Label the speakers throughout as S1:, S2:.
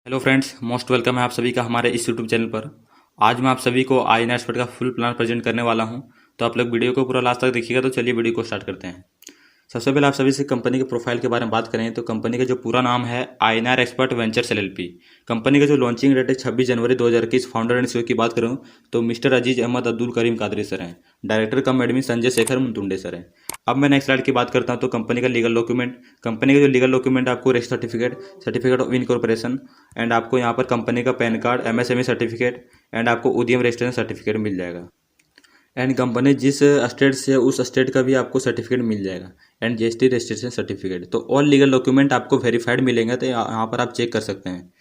S1: Hello friends, most welcome है आप सभी का हमारे इस यूट्यूब चैनल पर। आज मैं आप सभी को INR एक्सपर्ट का फुल प्लान प्रेजेंट करने वाला हूं, तो आप लोग वीडियो को पूरा लास्ट तक देखिएगा। तो चलिए वीडियो को स्टार्ट करते हैं। सबसे पहले आप सभी से कंपनी के प्रोफाइल के बारे में बात करें तो कंपनी का जो पूरा नाम है INR expert ventures LLP। Company का जो लॉन्चिंग डेट है 26 जनवरी 2021। फाउंडर एंड CEO की बात करूं तो मिस्टर अजीज अहमद अब्दुल करीम कादरी सर हैं। डायरेक्टर कम एडमिन संजय शेखर मुंतुंडे सर हैं। अब मैं नेक्स्ट स्लाइड की बात करता हूं तो कंपनी का लीगल डॉक्यूमेंट। कंपनी का जो लीगल डॉक्यूमेंट आपको register certificate, certificate of incorporation and आपको यहाँ पर कंपनी का pan card, MSME certificate and आपको उद्यम रजिस्ट्रेशन सर्टिफिकेट मिल जाएगा। एंड कंपनी जिस स्टेट से है उस स्टेट का भी आपको सर्टिफिकेट मिल जाएगा एंड GST रजिस्ट्रेशन सर्टिफिकेट। तो ऑल लीगल डॉक्यूमेंट आपको वेरीफाइड मिलेंगे, तो यहाँ पर आप चेक कर सकते हैं।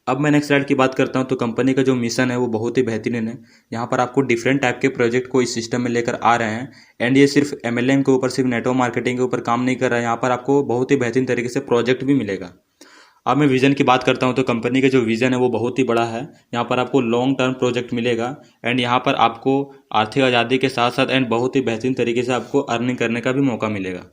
S1: अब मैं नेक्स्ट स्लाइड की बात करता हूँ तो कंपनी का जो मिशन है वो बहुत ही बेहतरीन है। यहाँ पर आपको डिफरेंट टाइप के प्रोजेक्ट को इस सिस्टम में लेकर आ रहे हैं एंड ये सिर्फ MLM के ऊपर, सिर्फ नेटवर्क मार्केटिंग के ऊपर काम नहीं कर रहा है। यहाँ पर आपको बहुत ही बेहतरीन तरीके से प्रोजेक्ट भी मिलेगा। अब मैं विजन की बात करता हूं तो कंपनी का जो विजन है वो बहुत ही बड़ा है। यहाँ पर आपको लॉन्ग टर्म प्रोजेक्ट मिलेगा एंड यहाँ पर आपको आर्थिक आज़ादी के साथ साथ एंड बहुत ही बेहतरीन तरीके से आपको अर्निंग करने का भी मौका मिलेगा।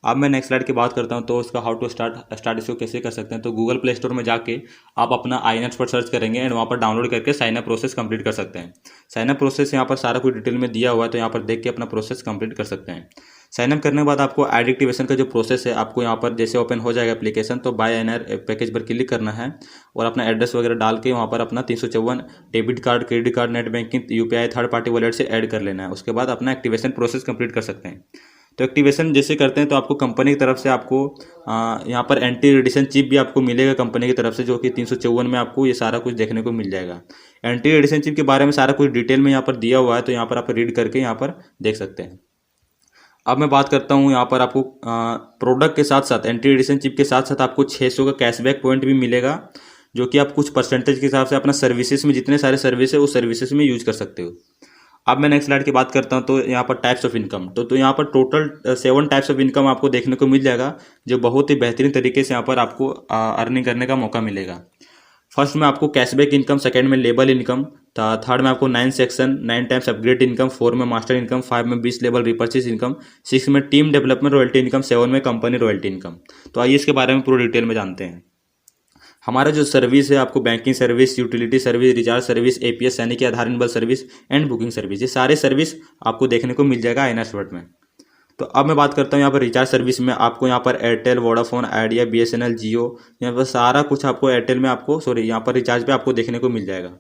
S1: अब मैं नेक्स्ट स्लाइड की बात करता हूं तो उसका हाउ टू स्टार्ट इसको कैसे कर सकते हैं। तो गूगल प्ले स्टोर में जाके आप अपना INR पर सर्च करेंगे एंड वहाँ पर डाउनलोड करके साइन अप प्रोसेस कंप्लीट कर सकते हैं। साइन अप प्रोसेस यहाँ पर सारा कुछ डिटेल में दिया हुआ है, तो यहाँ पर देख के अपना प्रोसेस कंप्लीट कर सकते हैं। साइन अप करने के बाद आपको ऐड एक्टिवेशन का जो प्रोसेस है, आपको यहाँ पर जैसे ओपन हो जाएगा एप्लीकेशन तो बाय INR पैकेज पर क्लिक करना है और अपना एड्रेस वगैरह डाल के वहाँ पर अपना 354 debit card, credit card, net banking, UPI third party wallet से ऐड कर लेना है। उसके बाद अपना एक्टिवेशन प्रोसेस कंप्लीट कर सकते हैं। तो एक्टिवेशन जैसे करते हैं तो आपको कंपनी की तरफ से आपको यहाँ पर एंटी रेडिएशन चिप भी आपको मिलेगा कंपनी की तरफ से, जो कि 354 में आपको ये सारा कुछ देखने को मिल जाएगा। एंटी रेडिएशन चिप के बारे में सारा कुछ डिटेल में यहाँ पर दिया हुआ है, तो यहाँ पर आप रीड करके यहाँ पर देख सकते हैं। अब मैं बात करता हूँ यहाँ पर आपको प्रोडक्ट के साथ साथ, एंटी रेडिएशन चिप के साथ साथ आपको 600 का कैशबैक पॉइंट भी मिलेगा, जो कि आप कुछ परसेंटेज के हिसाब से अपना सर्विसेज में, जितने सारे सर्विस है उस सर्विसेज में यूज कर सकते हो। अब मैं नेक्स्ट स्लाइड की बात करता हूँ तो यहाँ पर टाइप्स ऑफ इनकम, तो यहाँ पर टोटल 7 टाइप्स ऑफ इनकम आपको देखने को मिल जाएगा, जो बहुत ही बेहतरीन तरीके से यहाँ पर आपको अर्निंग करने का मौका मिलेगा। फर्स्ट में आपको कैशबैक इनकम, सेकंड में लेबल इनकम, थर्ड में आपको 9 सेक्शन 9 टाइम्स अपग्रेड इनकम, 4 में मास्टर इनकम, 5 में 20 लेवल रिपर्चेस इनकम, 6 में टीम डेवलपमेंट रॉयल्टी इनकम, 7 में कंपनी रॉयल्टी इनकम। तो आइए इसके बारे में पूरा डिटेल में जानते हैं। हमारा जो सर्विस है, आपको banking service, utility service, recharge service, APS यानी कि आधार निर्भर सर्विस एंड बुकिंग सर्विस, ये सारे सर्विस आपको देखने को मिल जाएगा INR एक्सपर्ट में। तो अब मैं बात करता हूँ यहाँ पर रिचार्ज सर्विस में। आपको यहाँ पर एयरटेल, वोडाफोन, आइडिया, BSNL, जियो, यहाँ पर सारा कुछ आपको एयरटेल में आपको यहाँ पर रिचार्ज पे आपको देखने को मिल जाएगा।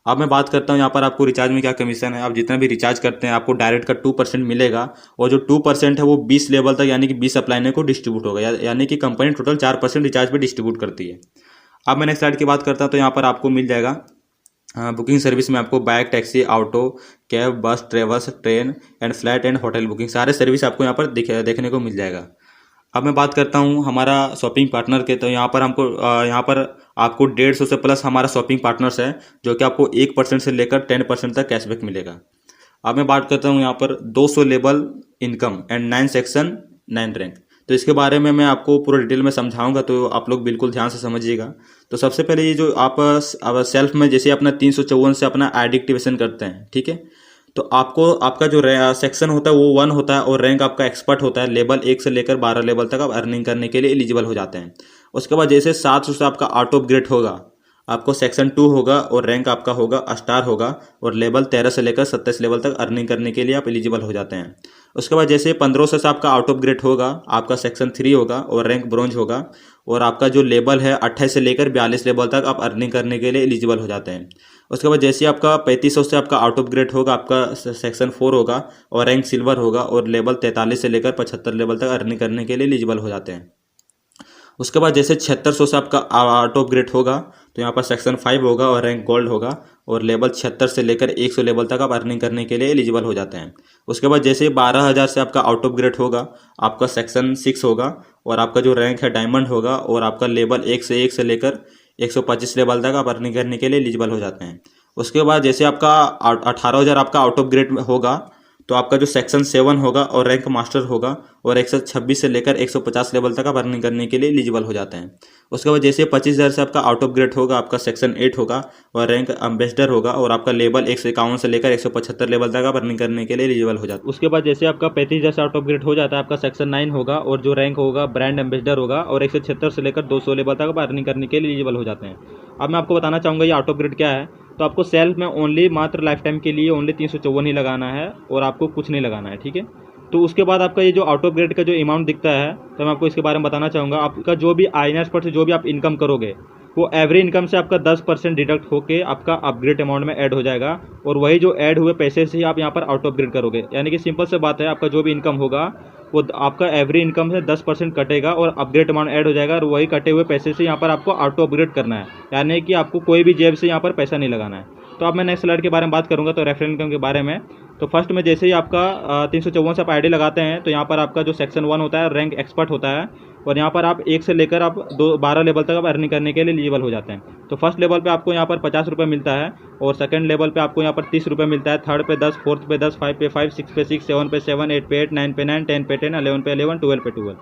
S1: अब मैं बात करता हूँ यहाँ पर आपको रिचार्ज में क्या कमीशन है। आप जितना भी रिचार्ज करते हैं आपको डायरेक्ट का 2% मिलेगा, और जो 2% है वो 20 लेवल तक यानी कि 20 अप्लाइने को डिस्ट्रीब्यूट होगा, यानी कि कंपनी टोटल 4% रिचार्ज पे डिस्ट्रीब्यूट करती है। अब मैं नेक्स्ट स्लाइड की बात करता हूँ तो यहाँ पर आपको मिल जाएगा बुकिंग सर्विस में आपको बाइक, टैक्सी, ऑटो, कैब, बस, travels, train and flight and hotel booking, सारे सर्विस आपको यहाँ पर देखने को मिल जाएगा। अब मैं बात करता हूँ हमारा शॉपिंग पार्टनर के, तो यहाँ पर आपको 150 से प्लस हमारा शॉपिंग पार्टनर्स है, जो कि आपको 1% से लेकर 10% तक कैशबैक मिलेगा। अब मैं बात करता हूँ यहाँ पर 200 level income and 9 section 9 rank, तो इसके बारे में मैं आपको पूरा डिटेल में समझाऊंगा, तो आप लोग बिल्कुल ध्यान से समझिएगा। तो सबसे पहले ये जो आप सेल्फ में जैसे अपना 354 से अपना ID एक्टिवेशन करते हैं, ठीक है, तो आपको आपका जो सेक्शन होता है वो 1 होता है और रैंक आपका एक्सपर्ट होता है। लेवल 1 से लेकर 12 लेवल तक आप अर्निंग करने के लिए एलिजिबल हो जाते हैं। उसके बाद जैसे 700 से आपका ऑटो अपग्रेड होगा, आपको सेक्शन 2 होगा और रैंक आपका होगा स्टार होगा, और लेवल 13 से लेकर 27 लेवल तक अर्निंग करने के लिए आप एलिजिबल हो जाते हैं। उसके बाद जैसे 1500 से आपका आउट ऑफ ग्रेड होगा, आपका सेक्शन 3 होगा और रैंक ब्रोंज होगा, और आपका जो लेवल है 28 से लेकर 42 लेवल तक आप अर्निंग करने के लिए एलिजिबल हो जाते हैं। उसके बाद जैसे आपका 3500 से आपका आउट ऑफ ग्रेड होगा, आपका सेक्शन 4 होगा और रैंक सिल्वर होगा, और लेवल 43 से लेकर 75 लेवल तक अर्निंग करने के लिए एलिजिबल हो जाते हैं। उसके बाद जैसे 7600 से आपका आउट ऑफ ग्रेड होगा, तो यहाँ पर सेक्शन 5 होगा और रैंक गोल्ड होगा, और लेवल 76 से लेकर 100 लेवल तक आप अर्निंग करने के लिए एलिजिबल हो जाते हैं। उसके बाद जैसे 12000 से आपका आउट ऑफ ग्रेड होगा, आपका सेक्शन 6 होगा और आपका जो रैंक है डायमंड होगा, और आपका लेवल 1 से लेकर 125 लेवल तक आप अर्निंग करने के लिए एलिजिबल हो जाते हैं। उसके बाद जैसे आपका 18000 आपका आउट ऑफ ग्रेड होगा, तो आपका जो सेक्शन 7 होगा और रैंक मास्टर होगा, और 126 से लेकर 150 लेवल तक आप अर्निंग करने के लिए एलिजिबल हो जाते हैं। उसके बाद जैसे 25000 से आपका आउट ऑफ ग्रेड होगा, आपका सेक्शन 8 होगा और रैंक एम्बेसडर होगा, और आपका लेवल 151 से लेकर 175 लेवल तक आप अर्निंग करने के लिए एलिजिबल हो जाते हैं। उसके बाद जैसे आपका 35000 से आउट ऑफ ग्रेड हो जाता है, आपका सेक्शन 9 होगा और जो रैंक होगा ब्रांड एम्बेसडर होगा, और 176 से लेकर 200 लेवल तक आप अर्निंग करने के लिए एलिजिबल हो जाते हैं।
S2: अब मैं आपको बताना चाहूँगा ये ऑटो अपग्रेड क्या है। तो आपको सेल्फ में ओनली मात्र लाइफ टाइम के लिए ओनली 354 ही लगाना है और आपको कुछ नहीं लगाना है, ठीक है। तो उसके बाद आपका ये जो ऑटो अपग्रेड का जो अमाउंट दिखता है, तो मैं आपको इसके बारे में बताना चाहूँगा। आपका जो भी आईएनएस पर से जो भी आप इनकम करोगे वो एवरी इनकम से आपका 10% डिडक्ट होके आपका अपग्रेड अमाउंट में ऐड हो जाएगा, और वही जो ऐड हुए पैसे से ही आप यहाँ पर ऑटो अपग्रेड करोगे। यानी कि सिंपल से बात है, आपका जो भी इनकम होगा वो आपका एवरी इनकम से 10% कटेगा और अपग्रेड अमाउंट ऐड हो जाएगा, और वही कटे हुए पैसे से यहाँ पर आपको ऑटो अपग्रेड करना है। यानी कि आपको कोई भी जेब से यहाँ पर पैसा नहीं लगाना है। तो अब मैं नेक्स्ट स्लाइड के बारे में बात करूँगा, तो रेफरल इनकम के बारे में। तो फर्स्ट में जैसे ही आपका 354 से आप आईडी लगाते हैं, तो यहाँ पर आपका जो सेक्शन 1 होता है रैंक एक्सपर्ट होता है, और यहाँ पर आप 1 से लेकर आप 12 लेवल तक आप अर्निंग करने के लिए एलिजिबल हो जाते हैं। तो फर्स्ट लेवल पे आपको यहाँ पर 50 रुपये मिलता है, और सेकंड लेवल पे आपको यहाँ पर 30 रुपये मिलता है, थर्ड पे 10, फोर्थ पे 10, 5 पे 5, 6 पे 6, 7 पे 7, 8 पे 8, 9 पे 9, 10 पे 10, 11 पे 11, 12 पे 12।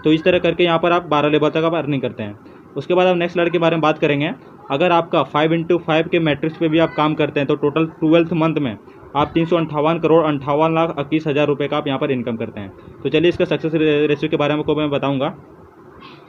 S2: तो इस तरह करके यहाँ पर आप 12 लेवल तक आप अर्निंग करते हैं। उसके बाद आप नेक्स्ट स्लाइड के बारे में बात करेंगे। अगर आपका 5x5 के मैट्रिक्स पे भी आप काम करते हैं, तो टोटल 12th मंथ में आप 358 करोड़ 58,21,000 रुपये का आप यहाँ पर इनकम करते हैं। तो चलिए इसका सक्सेस रेशियो के बारे में को मैं बताऊँगा।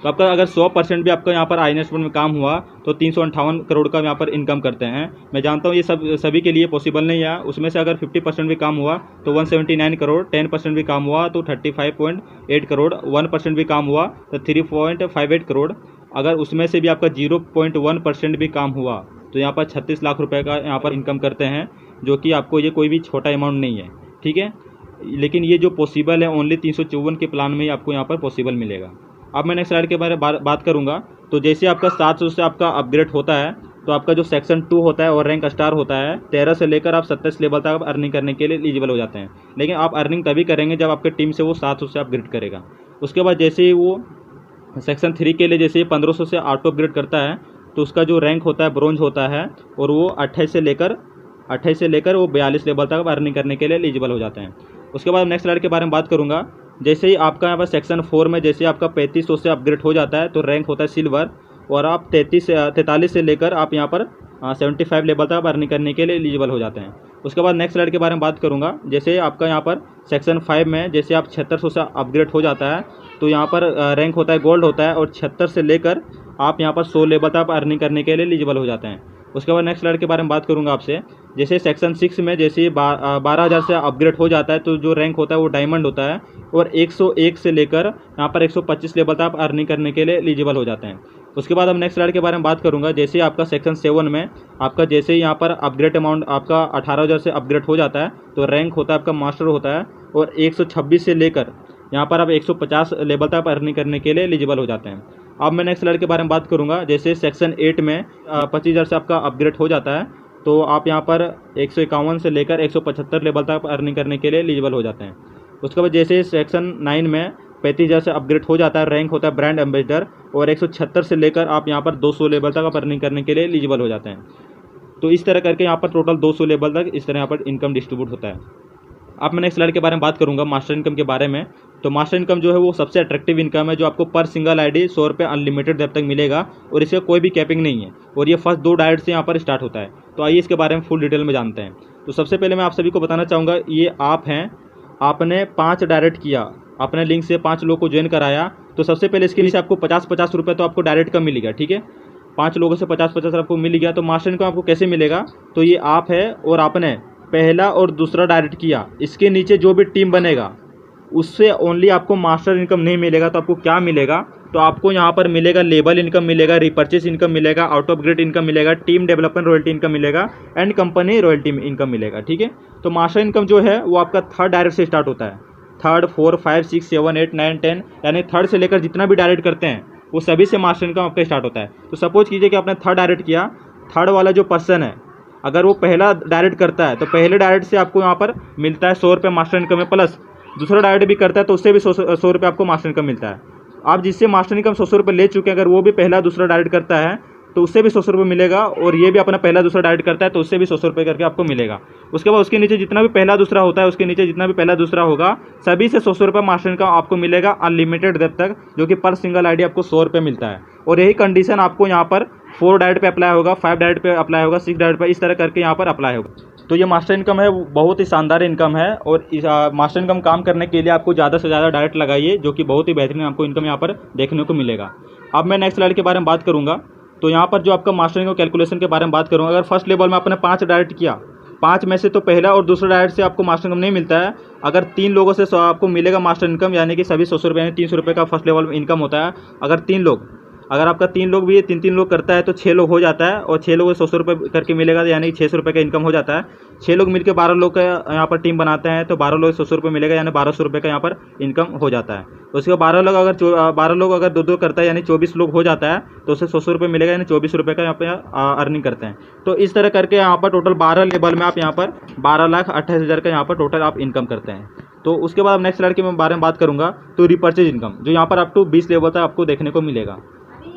S2: तो आपका अगर 100% भी आपका यहाँ पर आईएनएस में काम हुआ तो 358 करोड़ का यहाँ पर इनकम करते हैं। मैं जानता हूँ ये सभी के लिए पॉसिबल नहीं है। उसमें से अगर 50% भी काम हुआ तो 179 करोड़, 10% भी काम हुआ तो 35.8 करोड़, 1% भी काम हुआ तो 3.58 करोड़। अगर उसमें से भी आपका 0.1% भी काम हुआ तो यहाँ पर 36 लाख रुपए का यहाँ पर इनकम करते हैं, जो कि आपको ये कोई भी छोटा अमाउंट नहीं है, ठीक है। लेकिन ये जो पॉसिबल है ओनली 354 के प्लान में ही आपको यहाँ पर पॉसिबल मिलेगा। अब मैं नेक्स्ट स्लाइड के बारे में बात करूँगा। तो जैसे आपका 700 से आपका अपग्रेड होता है, तो आपका जो सेक्शन 2 होता है और रैंक स्टार होता है, 13 से लेकर आप 27 लेवल तक आप अर्निंग करने के लिए एलिजिबल हो जाते हैं। लेकिन आप अर्निंग तभी करेंगे जब आपके टीम से वो 700 से अपग्रेड करेगा। उसके बाद जैसे ही वो सेक्शन 3 के लिए जैसे 1500 से ऑटो अपग्रेड करता है, तो उसका जो रैंक होता है ब्रोंज होता है, और वो 28 से लेकर वो 42 लेवल तक अर्निंग करने के लिए एलिजिबल हो जाते हैं। उसके बाद नेक्स्ट स्लाइड के बारे में बात करूँगा। जैसे ही आपका यहाँ पर सेक्शन 4 में जैसे आपका 3500 से अपग्रेड हो जाता है, तो रैंक होता है सिल्वर, और आप 43 से लेकर आप यहाँ पर 75 लेवल तक अर्निंग करने के लिए एलिजिबल हो जाते हैं। उसके बाद नेक्स्ट स्लाइड के बारे में बात करूँगा। जैसे आपका यहाँ पर सेक्शन 5 में जैसे आप 7600 से अपग्रेड हो जाता है, तो यहाँ पर रैंक होता है गोल्ड होता है, और 76 से लेकर आप यहाँ पर 100 लेवल तक अर्निंग करने के लिए एलिजिबल हो जाते हैं। उसके बाद नेक्स्ट स्लाइड के बारे में बात करूँगा आपसे। जैसे सेक्शन 6 में जैसे 12,000 से अपग्रेड हो जाता है, तो जो रैंक होता है वो डायमंड होता है, और 101 से लेकर यहाँ पर 125 लेवल तक आप अर्निंग करने के लिए एलिजिबल हो जाते हैं। उसके बाद हम नेक्स्ट स्लाइड के बारे में बात करूँगा। जैसे आपका सेक्शन 7 में आपका जैसे ही यहाँ पर अपग्रेड अमाउंट आपका 18,000 से अपग्रेड हो जाता है, तो रैंक होता है आपका मास्टर होता है, और 126 से लेकर यहाँ पर आप 150 लेवल तक अर्निंग करने के लिए एलिजिबल हो जाते हैं। अब मैं नेक्स्ट स्लाइड के बारे में बात करूँगा। जैसे सेक्शन 8 में 25,000 से आपका अपग्रेड हो जाता है, तो आप यहाँ पर 151 से लेकर 175 लेवल तक अर्निंग करने के लिए एलिजिबल हो जाते हैं। उसके बाद जैसे सेक्शन 9 में 35,000 से अपग्रेड हो जाता है, रैंक होता है ब्रांड एम्बेसडर, और 176 से लेकर आप यहाँ पर 200 लेवल तक आप अर्निंग करने के लिए एलिजिबल हो जाते हैं। तो इस तरह करके यहाँ पर टोटल 200 लेवल तक इस तरह यहाँ पर इनकम डिस्ट्रीब्यूट होता है। अब मैं नेक्स्ट स्लाइड के बारे में बात करूँगा मास्टर इनकम के बारे में। तो मास्टर इनकम जो है वो सबसे अट्रैक्टिव इनकम है, जो आपको पर सिंगल आईडी 100 रुपये अनलिमिटेड देर तक मिलेगा, और इसका कोई भी कैपिंग नहीं है, और ये फर्स्ट 2 डायरेक्ट से यहाँ पर स्टार्ट होता है। तो आइए इसके बारे में फुल डिटेल में जानते हैं। तो सबसे पहले मैं आप सभी को बताना चाहूँगा, ये आप हैं, आपने 5 डायरेक्ट किया, अपने लिंक से 5 लोगों को ज्वाइन कराया, तो सबसे पहले इसके लिए आपको 50-50 रुपये तो आपको डायरेक्ट का मिलेगा, ठीक है। 5 लोगों से 50-50 आपको मिल गया। तो मास्टर इनकम आपको कैसे मिलेगा, तो ये आप है और आपने पहला और दूसरा डायरेक्ट किया, इसके नीचे जो भी टीम बनेगा उससे ओनली आपको मास्टर इनकम नहीं मिलेगा। तो आपको क्या मिलेगा, तो आपको यहाँ पर मिलेगा लेबल इनकम मिलेगा, रिपर्चेस इनकम मिलेगा, आउट ऑफ ग्रिड इनकम मिलेगा, टीम डेवलपमेंट रॉयल्टी इनकम मिलेगा, एंड कंपनी रॉयल्टी इनकम मिलेगा, ठीक है। तो मास्टर इनकम जो है वो आपका 3rd डायरेक्ट से स्टार्ट होता है, 3rd 4 5 6 7 8 9 10, यानी 3rd से लेकर जितना भी डायरेक्ट करते हैं वो सभी से मास्टर इनकम आपका स्टार्ट होता है। तो सपोज कीजिए कि आपने 3rd डायरेक्ट किया, 3rd वाला जो पर्सन है अगर वो पहला डायरेक्ट करता है तो पहले डायरेक्ट से आपको यहाँ पर मिलता है 100 रुपये मास्टर इनकम है, प्लस दूसरा डायरेक्ट भी करता है तो उससे भी 100 रुपये आपको मास्टर इनकम मिलता है। आप जिससे मास्टर इनकम 100 रुपये ले चुके हैं, अगर वो भी पहला दूसरा डायरेक्ट करता है तो उससे भी 100 रुपये मिलेगा, और ये भी अपना पहला दूसरा डायरेक्ट करता है तो उससे भी 100 रुपये करके आपको मिलेगा। उसके बाद उसके नीचे जितना भी पहला दूसरा होता है, उसके नीचे जितना भी पहला दूसरा होगा सभी से 100 रुपये मास्टर इनकम आपको मिलेगा अनलिमिटेड देर तक, जो कि पर सिंगल आईडी आपको 100 रुपये मिलता है। और यही कंडीशन आपको यहाँ पर 4 डायरेक्ट पे अप्लाई होगा, 5 डायरेक्ट पे अप्लाई होगा, 6 डायरेक्ट पे, इस तरह करके यहाँ पर अप्लाई होगा। तो ये मास्टर इनकम है वो बहुत ही शानदार इनकम है, और इस मास्टर इनकम काम करने के लिए आपको ज़्यादा से ज़्यादा डायरेक्ट लगाइए, जो कि बहुत ही बेहतरीन आपको इनकम यहाँ पर देखने को मिलेगा। अब मैं नेक्स्ट स्लाइड के बारे में बात करूँगा। तो यहाँ पर जो आपका मास्टर इनकम कैलकुलेशन के बारे में बात करूँगा, अगर फर्स्ट लेवल में आपने 5 डायरेक्ट किया, 5 में से तो पहला और दूसरा डायरेक्ट से आपको मास्टर इनकम नहीं मिलता है। अगर 3 लोगों से आपको मिलेगा मास्टर इनकम, यानी कि सभी 100 रुपये यानी 300 रुपये का फर्स्ट लेवल में इनकम होता है। अगर आपका 3 लोग भी 3 लोग करता है तो 6 लोग हो जाता है, और 6 लोगों से 100 रुपये करके मिलेगा, यानी 600 रुपये का इनकम हो जाता है। 6 लोग मिलकर 12 लोग का यहाँ पर टीम बनाते हैं, तो 12 लोग 100 रुपये मिलेगा, यानी 1200 रुपये का यहाँ पर इनकम हो जाता है। उसके बाद 12 लोग अगर 2-2 करता है, यानी 24 लोग हो जाता है, तो उससे 100 रुपये मिलेगा, यानी 24 रुपये का यहाँ पे अर्निंग करते हैं। तो इस तरह करके यहाँ पर टोटल 12 लेवल में आप यहाँ पर 12,28,000 का यहाँ पर टोटल आप इनकम करते हैं। तो उसके बाद नेक्स्ट स्लाइड के बारे में बात करूँगा, तो रिपर्चेज इनकम, जो यहाँ पर अप टू 20 लेवल तक आपको देखने को मिलेगा।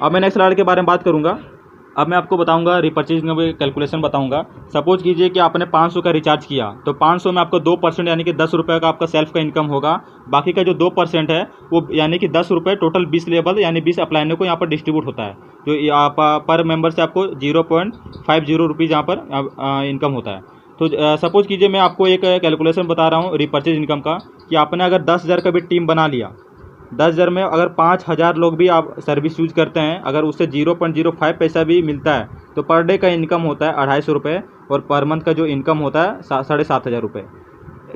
S2: अब मैं नेक्स्ट स्लाइड के बारे में बात करूँगा। अब मैं आपको बताऊंगा रिपर्चेज इनकम कैलकुलेशन बताऊंगा। सपोज कीजिए कि आपने 500 का रिचार्ज किया, तो 500 में आपको 2% यानी कि 10 रुपये का आपका सेल्फ का इनकम होगा। बाकी का जो 2% है वो यानी कि 10 रुपये टोटल 20 लेवल यानी 20 अप्लाइनों को यहाँ पर डिस्ट्रीब्यूट होता है, जो आप पर मेंबर से आपको 0.50 रुपीज़ यहाँ पर इनकम होता है। तो सपोज कीजिए मैं आपको एक कैलकुलेशन बता रहा हूँ रिपर्चेज इनकम का, कि आपने अगर 10,000 का भी टीम बना लिया, 10,000 में अगर 5,000 लोग भी आप सर्विस यूज करते हैं, अगर उससे 0.05 पैसा भी मिलता है, तो पर डे का इनकम होता है 250 रुपये, और पर मंथ का जो इनकम होता है 7,500 रुपये।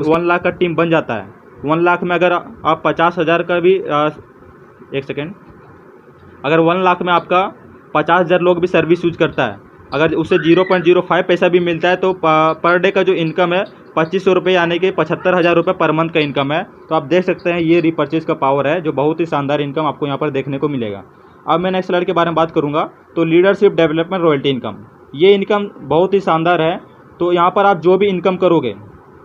S2: 1 लाख का टीम बन जाता है। 1 लाख में अगर आप 50,000 का भी अगर 1 लाख में आपका 50,000 लोग भी सर्विस यूज करता है, अगर उससे 0.05 पैसा भी मिलता है, तो पर डे का जो इनकम है 2500 रुपये यानी कि 75,000 रुपये पर मंथ का इनकम है। तो आप देख सकते हैं ये रिपर्चेज का पावर है, जो बहुत ही शानदार इनकम आपको यहाँ पर देखने को मिलेगा। अब मैं नेक्स्ट स्लाइड के बारे में बात करूँगा, तो लीडरशिप डेवलपमेंट रॉयल्टी इनकम, ये इनकम बहुत ही शानदार है। तो यहाँ पर आप जो भी इनकम करोगे,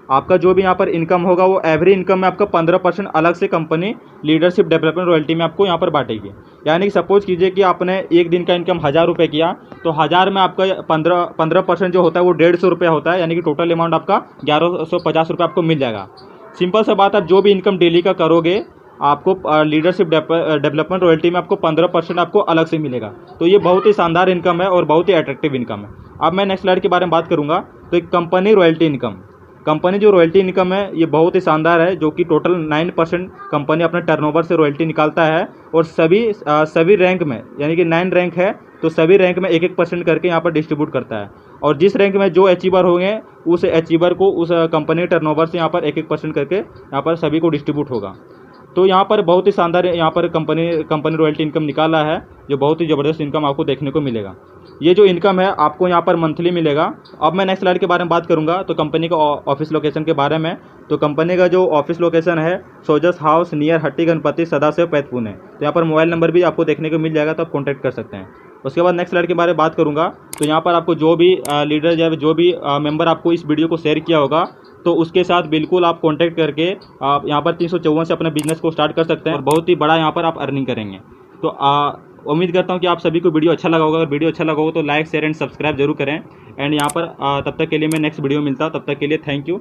S2: आपका जो भी यहाँ पर इनकम होगा, वो एवरी इनकम में आपका 15% अलग से कंपनी लीडरशिप डेवलपमेंट रॉयल्टी में आपको यहाँ पर बांटेगी। यानी कि सपोज कीजिए कि आपने एक दिन का इनकम 1,000 रुपये किया, तो 1,000 में आपका 15% जो होता है वो 150 रुपये होता है, यानी कि टोटल अमाउंट आपका 1,150 रुपये आपको मिल जाएगा। सिंपल सा बात, आप जो भी इनकम डेली का करोगे, आपको लीडरशिप डेवलपमेंट रॉयल्टी में आपको 15% आपको अलग से मिलेगा। तो ये बहुत ही शानदार इनकम है और बहुत ही अट्रैक्टिव इनकम है। अब मैं नेक्स्ट स्लाइड के बारे में बात करूँगा, तो एक कंपनी रॉयल्टी इनकम, कंपनी जो रॉयल्टी इनकम है ये बहुत ही शानदार है, जो कि टोटल 9% कंपनी अपने टर्नओवर से रॉयल्टी निकालता है, और सभी रैंक में, यानी कि 9 रैंक है, तो सभी रैंक में 1-1% करके यहाँ पर डिस्ट्रीब्यूट करता है। और जिस रैंक में जो अचीवर होंगे, उस अचीवर को उस कंपनी टर्नओवर से यहाँ पर 1-1% करके यहाँ पर सभी को डिस्ट्रीब्यूट होगा। तो यहाँ पर बहुत ही शानदार यहाँ पर कंपनी रॉयल्टी इनकम निकाला है, जो बहुत ही ज़बरदस्त इनकम आपको देखने को मिलेगा। ये जो इनकम है आपको यहाँ पर मंथली मिलेगा। अब मैं नेक्स्ट स्लाइड के बारे में बात करूँगा, तो कंपनी का ऑफिस लोकेशन के बारे में। तो कंपनी का जो ऑफिस लोकेशन है, सोजस हाउस नियर हट्टी गणपति सदाशिव पैथ पुणे। तो यहाँ पर मोबाइल नंबर भी आपको देखने को मिल जाएगा, तो आप कॉन्टैक्ट कर सकते हैं। उसके बाद नेक्स्ट स्लाइड के बारे में बात करूँगा, तो यहाँ पर आपको जो भी लीडर या जो भी मेंबर आपको इस वीडियो को शेयर किया होगा, तो उसके साथ बिल्कुल आप कांटेक्ट करके आप यहाँ पर 354 से अपने बिजनेस को स्टार्ट कर सकते हैं, और बहुत ही बड़ा यहाँ पर आप अर्निंग करेंगे। तो उम्मीद करता हूँ कि आप सभी को वीडियो अच्छा लगा होगा। अगर वीडियो अच्छा लगा हो तो लाइक शेयर एंड सब्सक्राइब जरूर करें। एंड यहाँ पर तब तक के लिए मैं नेक्स्ट वीडियो मिलता हूँ, तब तक के लिए थैंक यू।